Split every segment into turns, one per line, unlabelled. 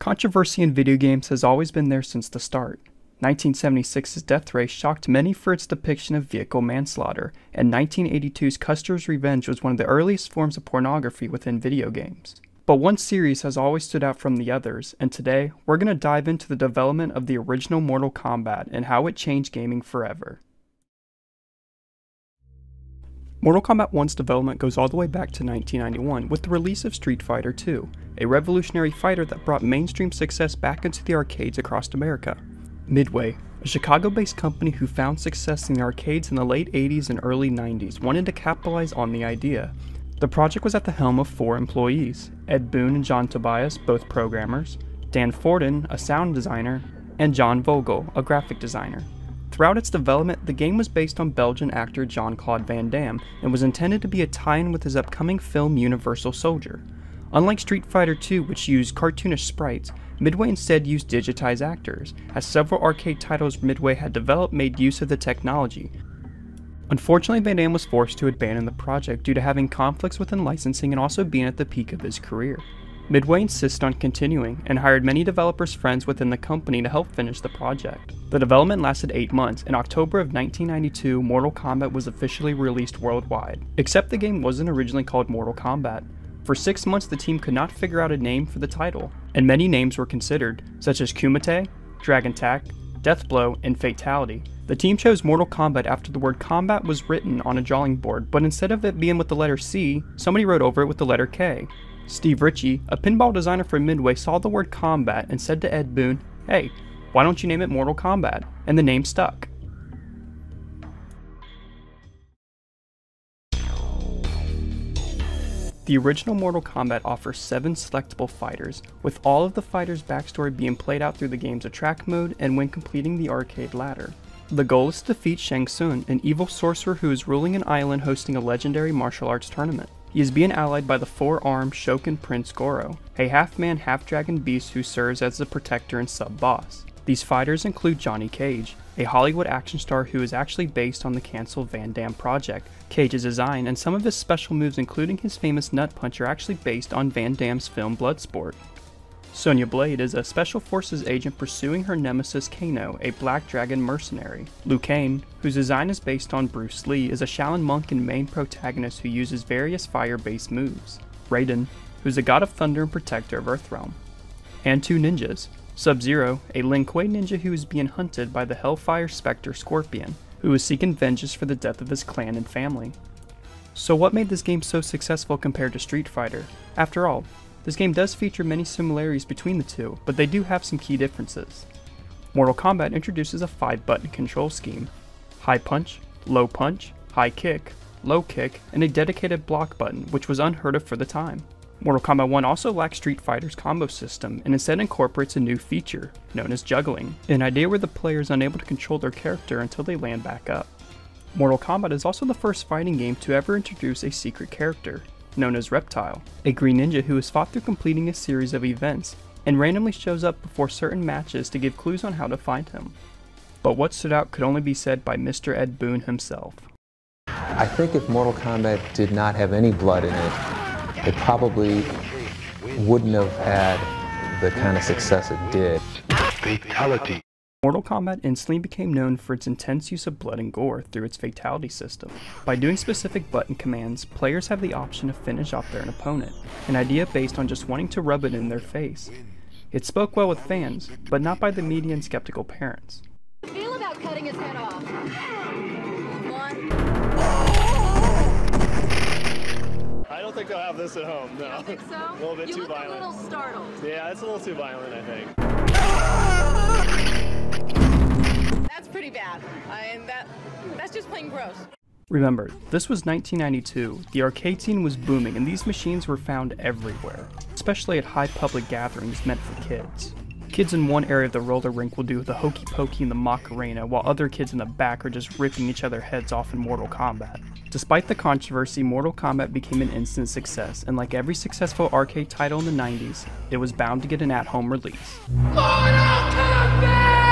Controversy in video games has always been there since the start. 1976's Death Race shocked many for its depiction of vehicle manslaughter, and 1982's Custer's Revenge was one of the earliest forms of pornography within video games. But one series has always stood out from the others, and today, we're going to dive into the development of the original Mortal Kombat and how it changed gaming forever. Mortal Kombat 1's development goes all the way back to 1991 with the release of Street Fighter II, a revolutionary fighter that brought mainstream success back into the arcades across America. Midway, a Chicago-based company who found success in the arcades in the late 80s and early 90s, wanted to capitalize on the idea. The project was at the helm of 4 employees: Ed Boon and John Tobias, both programmers, Dan Forden, a sound designer, and John Vogel, a graphic designer. Throughout its development, the game was based on Belgian actor Jean-Claude Van Damme and was intended to be a tie-in with his upcoming film Universal Soldier. Unlike Street Fighter II, which used cartoonish sprites, Midway instead used digitized actors, as several arcade titles Midway had developed made use of the technology. Unfortunately, Van Damme was forced to abandon the project due to having conflicts within licensing and also being at the peak of his career. Midway insisted on continuing, and hired many developers' friends within the company to help finish the project. The development lasted 8 months. In October of 1992, Mortal Kombat was officially released worldwide, except the game wasn't originally called Mortal Kombat. For 6 months, the team could not figure out a name for the title, and many names were considered, such as Kumite, Dragon Tack, Deathblow, and Fatality. The team chose Mortal Kombat after the word combat was written on a drawing board, but instead of it being with the letter C, somebody wrote over it with the letter K. Steve Ritchie, a pinball designer for Midway, saw the word combat and said to Ed Boon, "Hey, why don't you name it Mortal Kombat?" And the name stuck. The original Mortal Kombat offers 7 selectable fighters, with all of the fighters' backstory being played out through the game's attack mode and when completing the arcade ladder. The goal is to defeat Shang Tsung, an evil sorcerer who is ruling an island hosting a legendary martial arts tournament. He is being allied by the 4-armed Shogun Prince Goro, a half-man, half-dragon beast who serves as the protector and sub-boss. These fighters include Johnny Cage, a Hollywood action star who is actually based on the cancelled Van Damme project. Cage's design and some of his special moves, including his famous nut punch, are actually based on Van Damme's film Bloodsport. Sonya Blade is a Special Forces agent pursuing her nemesis Kano, a Black Dragon mercenary. Liu Kang, whose design is based on Bruce Lee, is a Shaolin monk and main protagonist who uses various fire-based moves. Raiden, who's a god of thunder and protector of Earthrealm. And 2 ninjas. Sub-Zero, a Lin Kuei ninja who is being hunted by the Hellfire Spectre Scorpion, who is seeking vengeance for the death of his clan and family. So what made this game so successful compared to Street Fighter? After all, this game does feature many similarities between the two, but they do have some key differences. Mortal Kombat introduces a 5-button control scheme: high punch, low punch, high kick, low kick, and a dedicated block button, which was unheard of for the time. Mortal Kombat 1 also lacks Street Fighter's combo system and instead incorporates a new feature, known as juggling, an idea where the player is unable to control their character until they land back up. Mortal Kombat is also the first fighting game to ever introduce a secret character, known as Reptile, a green ninja who is fought through completing a series of events, and randomly shows up before certain matches to give clues on how to find him. But what stood out could only be said by Mr. Ed Boon himself.
I think if Mortal Kombat did not have any blood in it, it probably wouldn't have had the kind of success it did.
Fatality.
Mortal Kombat instantly became known for its intense use of blood and gore through its fatality system. By doing specific button commands, players have the option to finish off their opponent, an idea based on just wanting to rub it in their face. It spoke well with fans, but not by the media and skeptical parents.
How do you feel about cutting his head off?
I don't think I'll have this at home, no.
You don't think so?
A little bit too violent.
You look a little startled.
Yeah, it's a little too violent, I think.
That's pretty bad. That's just plain gross.
Remember, this was 1992, the arcade scene was booming and these machines were found everywhere, especially at high public gatherings meant for kids. Kids in one area of the roller rink will do the hokey pokey in the Macarena, while other kids in the back are just ripping each other's heads off in Mortal Kombat. Despite the controversy, Mortal Kombat became an instant success, and like every successful arcade title in the 90s, it was bound to get an at-home release.
Mortal Kombat!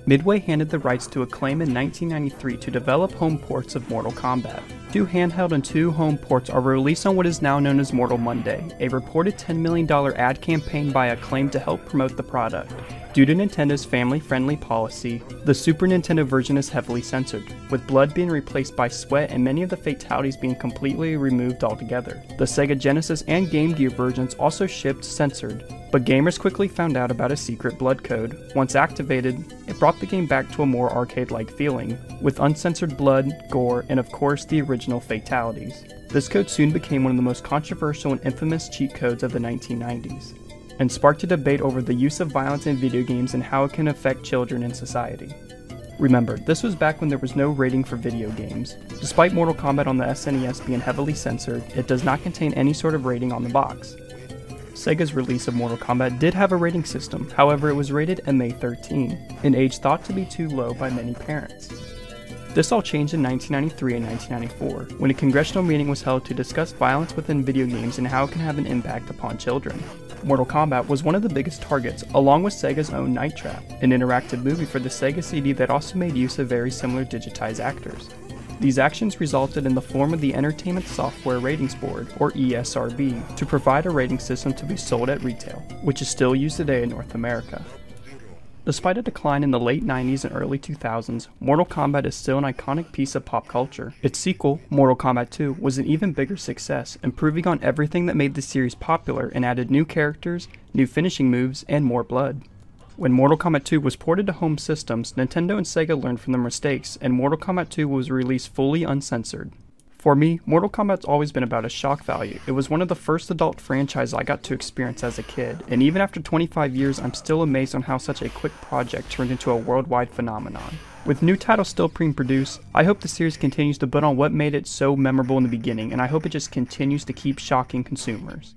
Midway handed the rights to Acclaim in 1993 to develop home ports of Mortal Kombat. 2 handheld and 2 home ports are released on what is now known as Mortal Monday, a reported $10 million ad campaign by Acclaim to help promote the product. Due to Nintendo's family-friendly policy, the Super Nintendo version is heavily censored, with blood being replaced by sweat and many of the fatalities being completely removed altogether. The Sega Genesis and Game Gear versions also shipped censored, but gamers quickly found out about a secret blood code. Once activated, it brought the game back to a more arcade-like feeling, with uncensored blood, gore, and of course the original fatalities. This code soon became one of the most controversial and infamous cheat codes of the 1990s. And sparked a debate over the use of violence in video games and how it can affect children in society. Remember, this was back when there was no rating for video games. Despite Mortal Kombat on the SNES being heavily censored, it does not contain any sort of rating on the box. Sega's release of Mortal Kombat did have a rating system, however it was rated MA13, an age thought to be too low by many parents. This all changed in 1993 and 1994, when a congressional meeting was held to discuss violence within video games and how it can have an impact upon children. Mortal Kombat was one of the biggest targets, along with Sega's own Night Trap, an interactive movie for the Sega CD that also made use of very similar digitized actors. These actions resulted in the form of the Entertainment Software Ratings Board, or ESRB, to provide a rating system to be sold at retail, which is still used today in North America. Despite a decline in the late 90s and early 2000s, Mortal Kombat is still an iconic piece of pop culture. Its sequel, Mortal Kombat 2, was an even bigger success, improving on everything that made the series popular and added new characters, new finishing moves, and more blood. When Mortal Kombat 2 was ported to home systems, Nintendo and Sega learned from their mistakes, and Mortal Kombat 2 was released fully uncensored. For me, Mortal Kombat's always been about a shock value. It was one of the first adult franchises I got to experience as a kid, and even after 25 years, I'm still amazed on how such a quick project turned into a worldwide phenomenon. With new titles still being produced, I hope the series continues to build on what made it so memorable in the beginning, and I hope it just continues to keep shocking consumers.